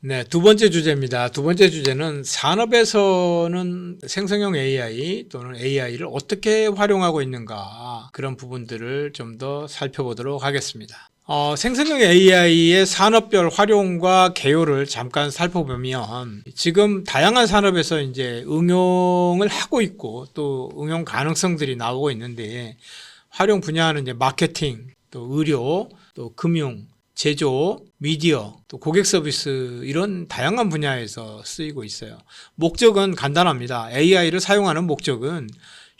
네, 두 번째 주제입니다. 두 번째 주제는 산업에서는 생성형 AI 또는 AI를 어떻게 활용하고 있는가, 그런 부분들을 좀 더 살펴보도록 하겠습니다. 생성형 AI의 산업별 활용과 개요를 잠깐 살펴보면 지금 다양한 산업에서 이제 응용을 하고 있고 또 응용 가능성들이 나오고 있는데, 활용 분야는 이제 마케팅, 또 의료, 또 금융, 제조, 미디어, 또 고객 서비스, 이런 다양한 분야에서 쓰이고 있어요. 목적은 간단합니다. AI를 사용하는 목적은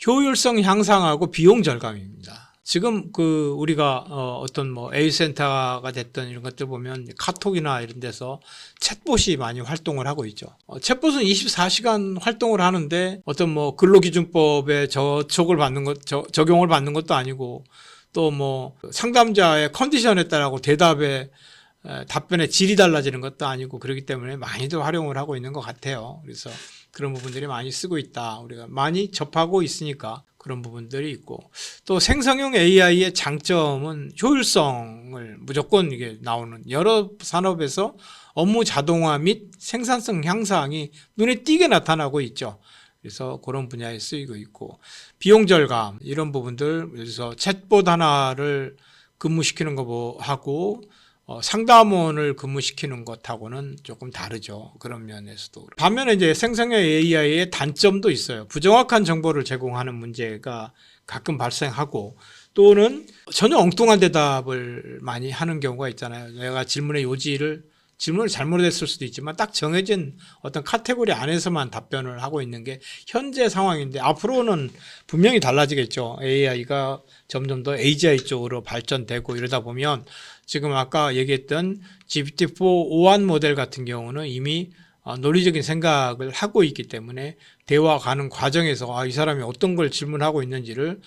효율성 향상하고 비용 절감입니다. 지금 우리가 어떤 A센터가 됐던 이런 것들 보면 카톡이나 이런 데서 챗봇이 많이 활동을 하고 있죠. 챗봇은 24시간 활동을 하는데 어떤 근로기준법에 적용을 받는 것도 아니고, 또 상담자의 컨디션에 따라서 답변의 질이 달라지는 것도 아니고, 그렇기 때문에 많이들 활용을 하고 있는 것 같아요. 그래서 그런 부분들이 많이 쓰고 있다. 우리가 많이 접하고 있으니까 그런 부분들이 있고, 또 생성형 AI의 장점은 효율성을 무조건 이게 나오는, 여러 산업에서 업무 자동화 및 생산성 향상이 눈에 띄게 나타나고 있죠. 그래서 그런 분야에 쓰이고 있고, 비용 절감, 이런 부분들, 그래서 챗봇 하나를 근무시키는 거하고 상담원을 근무시키는 것하고는 조금 다르죠. 그런 면에서도. 반면에 이제 생성형 AI의 단점도 있어요. 부정확한 정보를 제공하는 문제가 가끔 발생하고, 또는 전혀 엉뚱한 대답을 많이 하는 경우가 있잖아요. 내가 질문의 질문을 잘못했을 수도 있지만 딱 정해진 어떤 카테고리 안에서만 답변을 하고 있는 게 현재 상황인데, 앞으로는 분명히 달라지겠죠. AI가 점점 더 AGI 쪽으로 발전되고 이러다 보면, 지금 아까 얘기했던 GPT-4 오한 모델 같은 경우는 이미 논리적인 생각을 하고 있기 때문에 대화 가는 과정에서 이 사람이 어떤 걸 질문하고 있는지를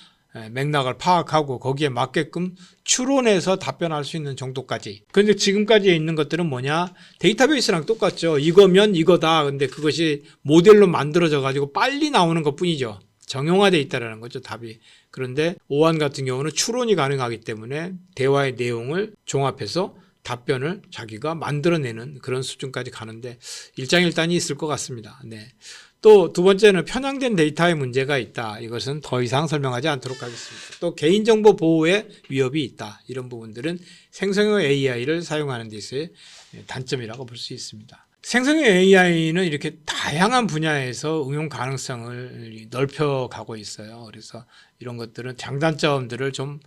맥락을 파악하고 거기에 맞게끔 추론해서 답변할 수 있는 정도까지. 그런데 지금까지 있는 것들은 뭐냐? 데이터베이스랑 똑같죠. 이거면 이거다. 근데 그것이 모델로 만들어져 가지고 빨리 나오는 것 뿐이죠. 정형화되어 있다는 거죠, 답이. 그런데 오한 같은 경우는 추론이 가능하기 때문에 대화의 내용을 종합해서 답변을 자기가 만들어내는 그런 수준까지 가는데 일장일단이 있을 것 같습니다. 네. 또 두 번째는 편향된 데이터의 문제가 있다. 이것은 더 이상 설명하지 않도록 하겠습니다. 또 개인정보 보호에 위협이 있다. 이런 부분들은 생성형 AI를 사용하는 데서의 단점이라고 볼 수 있습니다. 생성형 AI는 이렇게 다양한 분야에서 응용 가능성을 넓혀가고 있어요. 그래서 이런 것들은 장단점들을 좀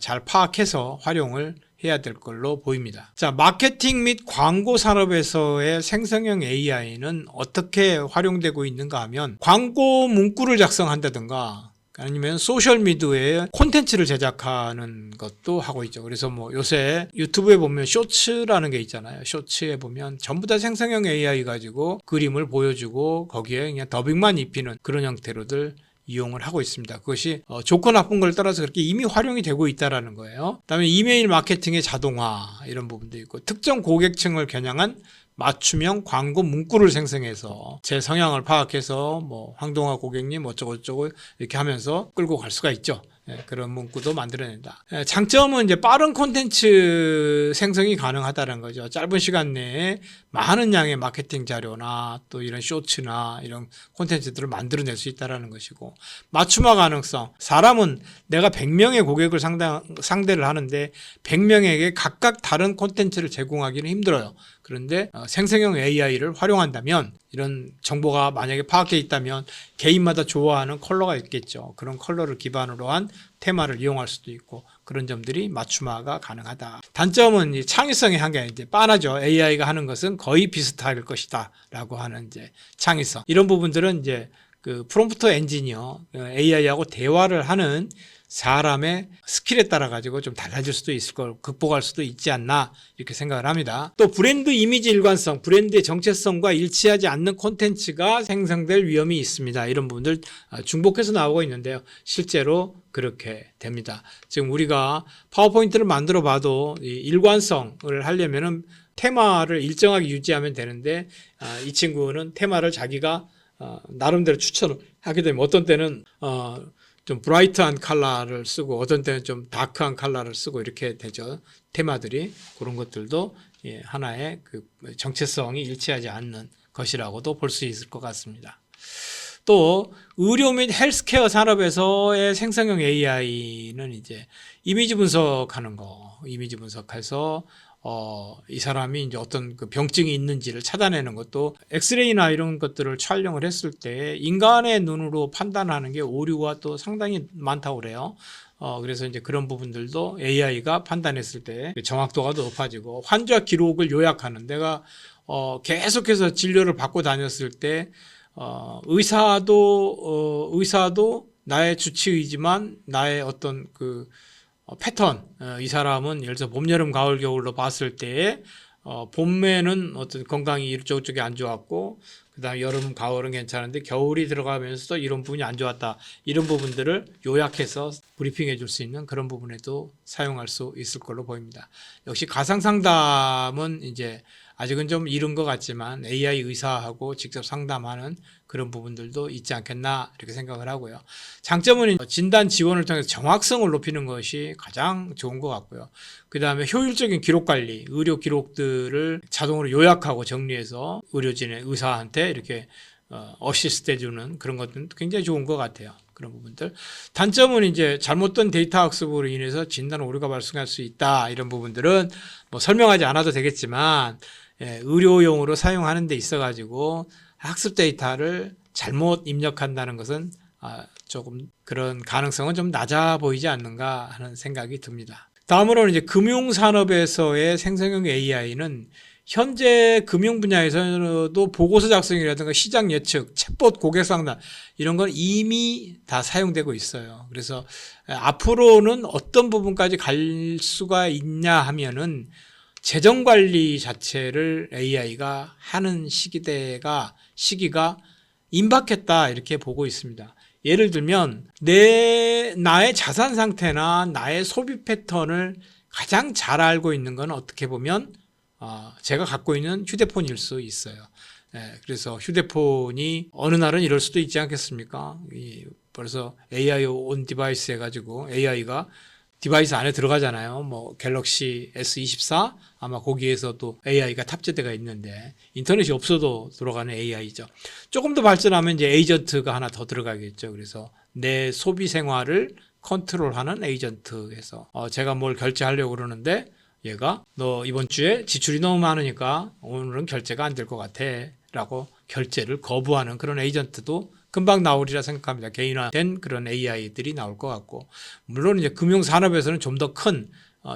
잘 파악해서 활용을 해야 될 걸로 보입니다. 자, 마케팅 및 광고 산업에서의 생성형 AI는 어떻게 활용되고 있는가 하면, 광고 문구를 작성한다든가 아니면 소셜미디어에 콘텐츠를 제작하는 것도 하고 있죠. 그래서 요새 유튜브에 보면 쇼츠라는 게 있잖아요. 쇼츠에 보면 전부 다 생성형 AI 가지고 그림을 보여주고 거기에 그냥 더빙만 입히는 그런 형태로들 이용을 하고 있습니다. 그것이 좋고 나쁜 걸 떠나서 그렇게 이미 활용이 되고 있다는 거예요. 그다음에 이메일 마케팅의 자동화, 이런 부분도 있고, 특정 고객층을 겨냥한 맞춤형 광고 문구를 생성해서 제 성향을 파악해서 황동아 고객님 어쩌고저쩌고 이렇게 하면서 끌고 갈 수가 있죠. 그런 문구도 만들어낸다. 장점은 이제 빠른 콘텐츠 생성이 가능하다는 거죠. 짧은 시간 내에 많은 양의 마케팅 자료나 또 이런 쇼츠나 이런 콘텐츠들을 만들어낼 수 있다는 것이고, 맞춤화 가능성. 사람은 내가 100명의 고객을 상대를 하는데 100명에게 각각 다른 콘텐츠를 제공하기는 힘들어요. 그런데 생성형 AI를 활용한다면, 이런 정보가 만약에 파악되어 있다면 개인마다 좋아하는 컬러가 있겠죠. 그런 컬러를 기반으로 한 테마를 이용할 수도 있고, 그런 점들이 맞춤화가 가능하다. 단점은 이 창의성의 한계, 이제 빤하죠. AI가 하는 것은 거의 비슷할 것이다 라고 하는 이제 창의성. 이런 부분들은 이제 프롬프트 엔지니어, AI하고 대화를 하는 사람의 스킬에 따라 가지고 좀 달라질 수도 있을 걸, 극복할 수도 있지 않나, 이렇게 생각을 합니다. 또 브랜드 이미지 일관성, 브랜드의 정체성과 일치하지 않는 콘텐츠가 생성될 위험이 있습니다. 이런 부분들 중복해서 나오고 있는데요. 실제로 그렇게 됩니다. 지금 우리가 파워포인트를 만들어 봐도 이 일관성을 하려면은 테마를 일정하게 유지하면 되는데, 이 친구는 테마를 자기가 나름대로 추천을 하게 되면 어떤 때는 좀 브라이트한 컬러를 쓰고 어떤 때는 좀 다크한 컬러를 쓰고 이렇게 되죠. 테마들이 그런 것들도 하나의 그 정체성이 일치하지 않는 것이라고도 볼 수 있을 것 같습니다. 또 의료 및 헬스케어 산업에서의 생성형 AI는 이제 이미지 분석하는 거, 이미지 분석해서 이 사람이 이제 어떤 그 병증이 있는지를 찾아내는 것도 엑스레이나 이런 것들을 촬영을 했을 때 인간의 눈으로 판단하는 게 오류가 또 상당히 많다고 그래요. 그래서 이제 그런 부분들도 AI가 판단했을 때 정확도가 높아지고 환자 기록을 요약하는 내가 계속해서 진료를 받고 다녔을 때 의사도 나의 주치의지만 나의 어떤 그 패턴, 이 사람은 예를 들어서 봄, 여름, 가을, 겨울로 봤을 때에 봄에는 어떤 건강이 이쪽저쪽이 안 좋았고 그다음에 여름, 가을은 괜찮은데 겨울이 들어가면서도 이런 부분이 안 좋았다. 이런 부분들을 요약해서 브리핑해 줄 수 있는 그런 부분에도 사용할 수 있을 걸로 보입니다. 역시 가상 상담은 이제 아직은 좀 이른 것 같지만 AI 의사하고 직접 상담하는 그런 부분들도 있지 않겠나 이렇게 생각을 하고요. 장점은 진단 지원을 통해서 정확성을 높이는 것이 가장 좋은 것 같고요. 그 다음에 효율적인 기록 관리, 의료 기록들을 자동으로 요약하고 정리해서 의료진의 의사한테 이렇게 어시스트 해주는 그런 것들은 굉장히 좋은 것 같아요. 그런 부분들. 단점은 이제 잘못된 데이터 학습으로 인해서 진단 오류가 발생할 수 있다. 이런 부분들은 뭐 설명하지 않아도 되겠지만 의료용으로 사용하는 데 있어가지고 학습 데이터를 잘못 입력한다는 것은 조금 그런 가능성은 좀 낮아 보이지 않는가 하는 생각이 듭니다. 다음으로는 이제 금융산업에서의 생성형 AI는 현재 금융 분야에서도 보고서 작성이라든가 시장 예측, 챗봇 고객 상담 이런 건 이미 다 사용되고 있어요. 그래서 앞으로는 어떤 부분까지 갈 수가 있냐 하면은 재정 관리 자체를 AI가 하는 시기가 임박했다 이렇게 보고 있습니다. 예를 들면 나의 자산 상태나 나의 소비 패턴을 가장 잘 알고 있는 건 어떻게 보면 제가 갖고 있는 휴대폰일 수 있어요. 그래서 휴대폰이 어느 날은 이럴 수도 있지 않겠습니까? 벌써 AI 온 디바이스 해가지고 AI가 디바이스 안에 들어가잖아요. 뭐 갤럭시 S24 아마 거기에서도 AI가 탑재되어 있는데 인터넷이 없어도 들어가는 AI죠. 조금 더 발전하면 이제 에이전트가 하나 더 들어가겠죠. 그래서 내 소비 생활을 컨트롤하는 에이전트에서 제가 뭘 결제하려고 그러는데 얘가 너 이번 주에 지출이 너무 많으니까 오늘은 결제가 안 될 것 같아 라고 결제를 거부하는 그런 에이전트도 금방 나오리라 생각합니다. 개인화된 그런 AI들이 나올 것 같고, 물론 이제 금융산업에서는 좀 더 큰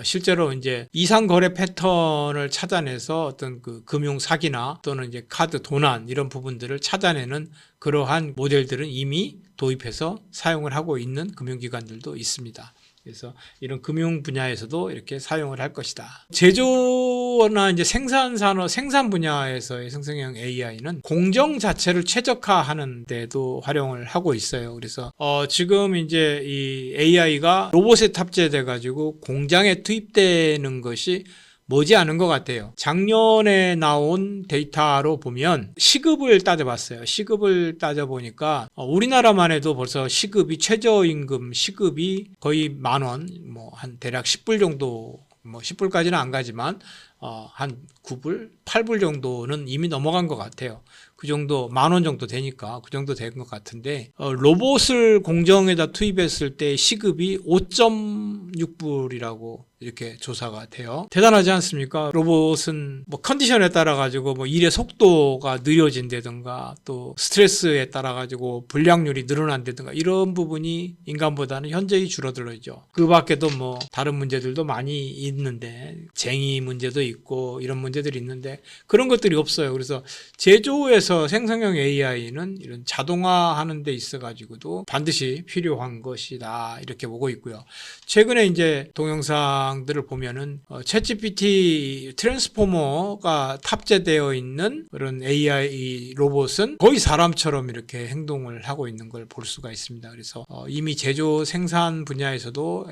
실제로 이제 이상 거래 패턴을 찾아내서 어떤 그 금융 사기나 또는 이제 카드 도난 이런 부분들을 찾아내는 그러한 모델들은 이미 도입해서 사용을 하고 있는 금융기관들도 있습니다. 그래서 이런 금융 분야에서도 이렇게 사용을 할 것이다. 제조나 이제 생산 분야에서의 생성형 AI는 공정 자체를 최적화하는 데도 활용을 하고 있어요. 그래서 지금 이제 이 AI가 로봇에 탑재돼 가지고 공장에 투입되는 것이 머지않은 것 같아요. 작년에 나온 데이터로 보면 시급을 따져봤어요. 시급을 따져보니까 우리나라만 해도 벌써 시급이 최저임금 시급이 거의 10,000원, 뭐 한 대략 10불 정도, 뭐 10불까지는 안 가지만 한 9불, 8불 정도는 이미 넘어간 것 같아요. 그 정도 10,000원 정도 되니까 그 정도 된 것 같은데 로봇을 공정에다 투입했을 때 시급이 5.6불이라고 이렇게 조사가 돼요. 대단하지 않습니까? 로봇은 뭐 컨디션에 따라 가지고 뭐 일의 속도가 느려진다든가 또 스트레스에 따라 가지고 불량률이 늘어난다든가 이런 부분이 인간보다는 현저히 줄어들죠. 그 밖에도 뭐 다른 문제들도 많이 있는데 쟁의 문제도 있고 이런 문제들이 있는데 그런 것들이 없어요. 그래서 제조에서 생성형 AI는 이런 자동화하는 데 있어 가지고도 반드시 필요한 것이다 이렇게 보고 있고요. 최근에 이제 동영상들을 보면은 챗GPT 트랜스포머가 탑재되어 있는 그런 AI 로봇은 거의 사람처럼 이렇게 행동을 하고 있는 걸 볼 수가 있습니다. 그래서 이미 제조 생산 분야에서도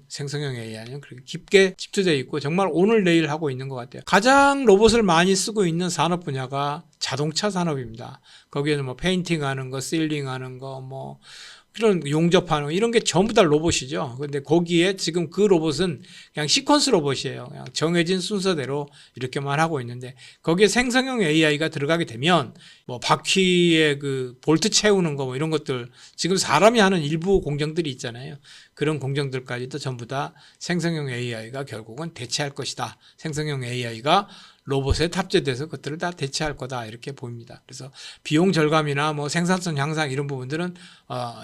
생성형 AI는 그렇게 깊게 집중되어 있고 정말 오늘 내일 하고 있는 것 같아요. 가장 로봇을 많이 쓰고 있는 산업 분야가 자동차 산업입니다. 거기에는 뭐 페인팅 하는 거, 실링 하는 거, 뭐 그런 용접하는 이런 게 전부 다 로봇이죠. 근데 거기에 지금 그 로봇은 그냥 시퀀스 로봇이에요. 그냥 정해진 순서대로 이렇게만 하고 있는데 거기에 생성형 AI가 들어가게 되면 뭐 바퀴에 그 볼트 채우는 거 뭐 이런 것들 지금 사람이 하는 일부 공정들이 있잖아요. 그런 공정들까지도 전부 다 생성형 AI가 결국은 대체할 것이다. 생성형 AI가 로봇에 탑재돼서 그것들을 다 대체할 거다 이렇게 보입니다. 그래서 비용 절감이나 뭐 생산성 향상 이런 부분들은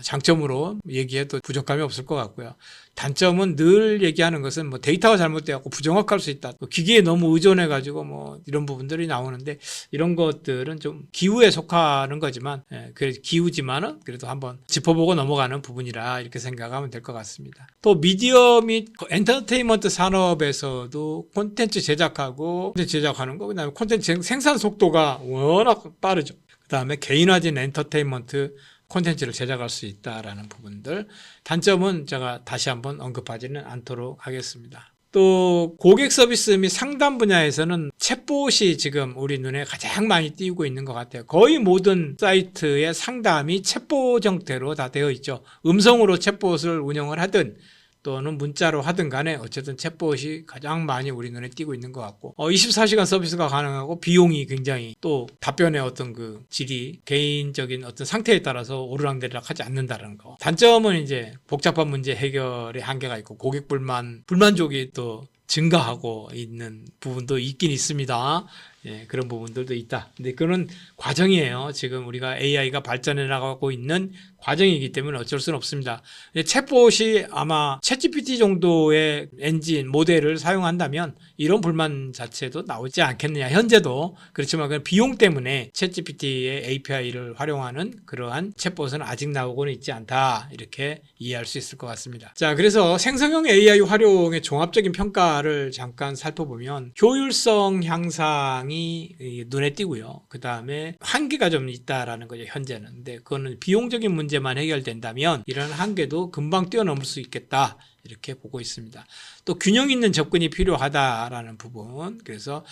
장점으로 얘기해도 부족함이 없을 것 같고요. 단점은 늘 얘기하는 것은 뭐 데이터가 잘못돼갖고 부정확할 수 있다. 기기에 너무 의존해가지고 뭐 이런 부분들이 나오는데 이런 것들은 좀 기후에 속하는 거지만 그 기후지만은 그래도 한번 짚어보고 넘어가는 부분이라 이렇게 생각하면 될 것 같습니다. 또 미디어 및 엔터테인먼트 산업에서도 콘텐츠 제작하고 콘텐츠 제작하는 거 그다음에 콘텐츠 생산 속도가 워낙 빠르죠. 그다음에 개인화된 엔터테인먼트 콘텐츠를 제작할 수 있다라는 부분들. 단점은 제가 다시 한번 언급하지는 않도록 하겠습니다. 또 고객 서비스 및 상담 분야에서는 챗봇이 지금 우리 눈에 가장 많이 띄우고 있는 것 같아요. 거의 모든 사이트의 상담이 챗봇 형태로 다 되어 있죠. 음성으로 챗봇을 운영을 하든 또는 문자로 하든 간에 어쨌든 챗봇이 가장 많이 우리 눈에 띄고 있는 것 같고 24시간 서비스가 가능하고 비용이 굉장히 또 답변의 어떤 그 질이 개인적인 어떤 상태에 따라서 오르락내리락 하지 않는다는 거. 단점은 이제 복잡한 문제 해결의 한계가 있고 고객 불만족이 또 증가하고 있는 부분도 있긴 있습니다. 예, 그런 부분들도 있다. 근데 그런 과정이에요. 지금 우리가 AI가 발전해 나가고 있는 과정이기 때문에 어쩔 수는 없습니다. 챗봇이 아마 챗GPT 정도의 엔진, 모델을 사용한다면 이런 불만 자체도 나오지 않겠느냐. 현재도 그렇지만 그 비용 때문에 챗GPT의 API를 활용하는 그러한 챗봇은 아직 나오고는 있지 않다. 이렇게 이해할 수 있을 것 같습니다. 자, 그래서 생성형 AI 활용의 종합적인 평가를 잠깐 살펴보면 효율성 향상이 눈에 띄고요. 그 다음에 한계가 좀 있다라는 거죠, 현재는. 근데 그거는 비용적인 문제만 해결된다면 이런 한계도 금방 뛰어넘을 수 있겠다. 이렇게 보고 있습니다. 또 균형 있는 접근이 필요하다라는 부분. 그래서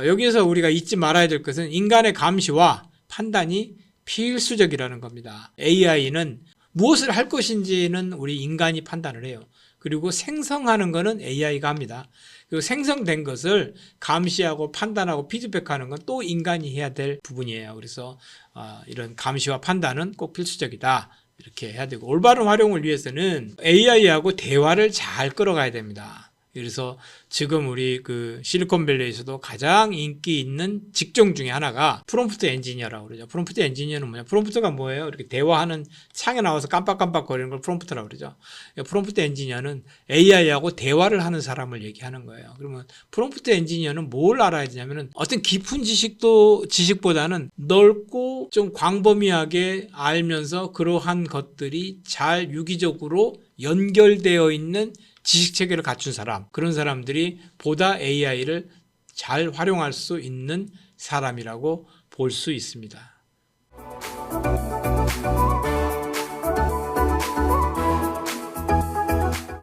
여기에서 우리가 잊지 말아야 될 것은 인간의 감시와 판단이 필수적이라는 겁니다. AI는 무엇을 할 것인지는 우리 인간이 판단을 해요. 그리고 생성하는 거는 AI가 합니다. 그리고 생성된 것을 감시하고 판단하고 피드백하는 건 또 인간이 해야 될 부분이에요. 그래서 이런 감시와 판단은 꼭 필수적이다. 이렇게 해야 되고 올바른 활용을 위해서는 AI하고 대화를 잘 끌어가야 됩니다. 그래서 지금 우리 그 실리콘밸리에서도 가장 인기 있는 직종 중에 하나가 프롬프트 엔지니어라고 그러죠. 프롬프트 엔지니어는 뭐냐? 프롬프트가 뭐예요? 이렇게 대화하는 창에 나와서 깜빡깜빡 거리는 걸 프롬프트라고 그러죠. 프롬프트 엔지니어는 AI하고 대화를 하는 사람을 얘기하는 거예요. 그러면 프롬프트 엔지니어는 뭘 알아야 되냐면은 어떤 깊은 지식보다는 넓고 좀 광범위하게 알면서 그러한 것들이 잘 유기적으로 연결되어 있는 지식체계를 갖춘 사람, 그런 사람들이 보다 AI를 잘 활용할 수 있는 사람이라고 볼 수 있습니다.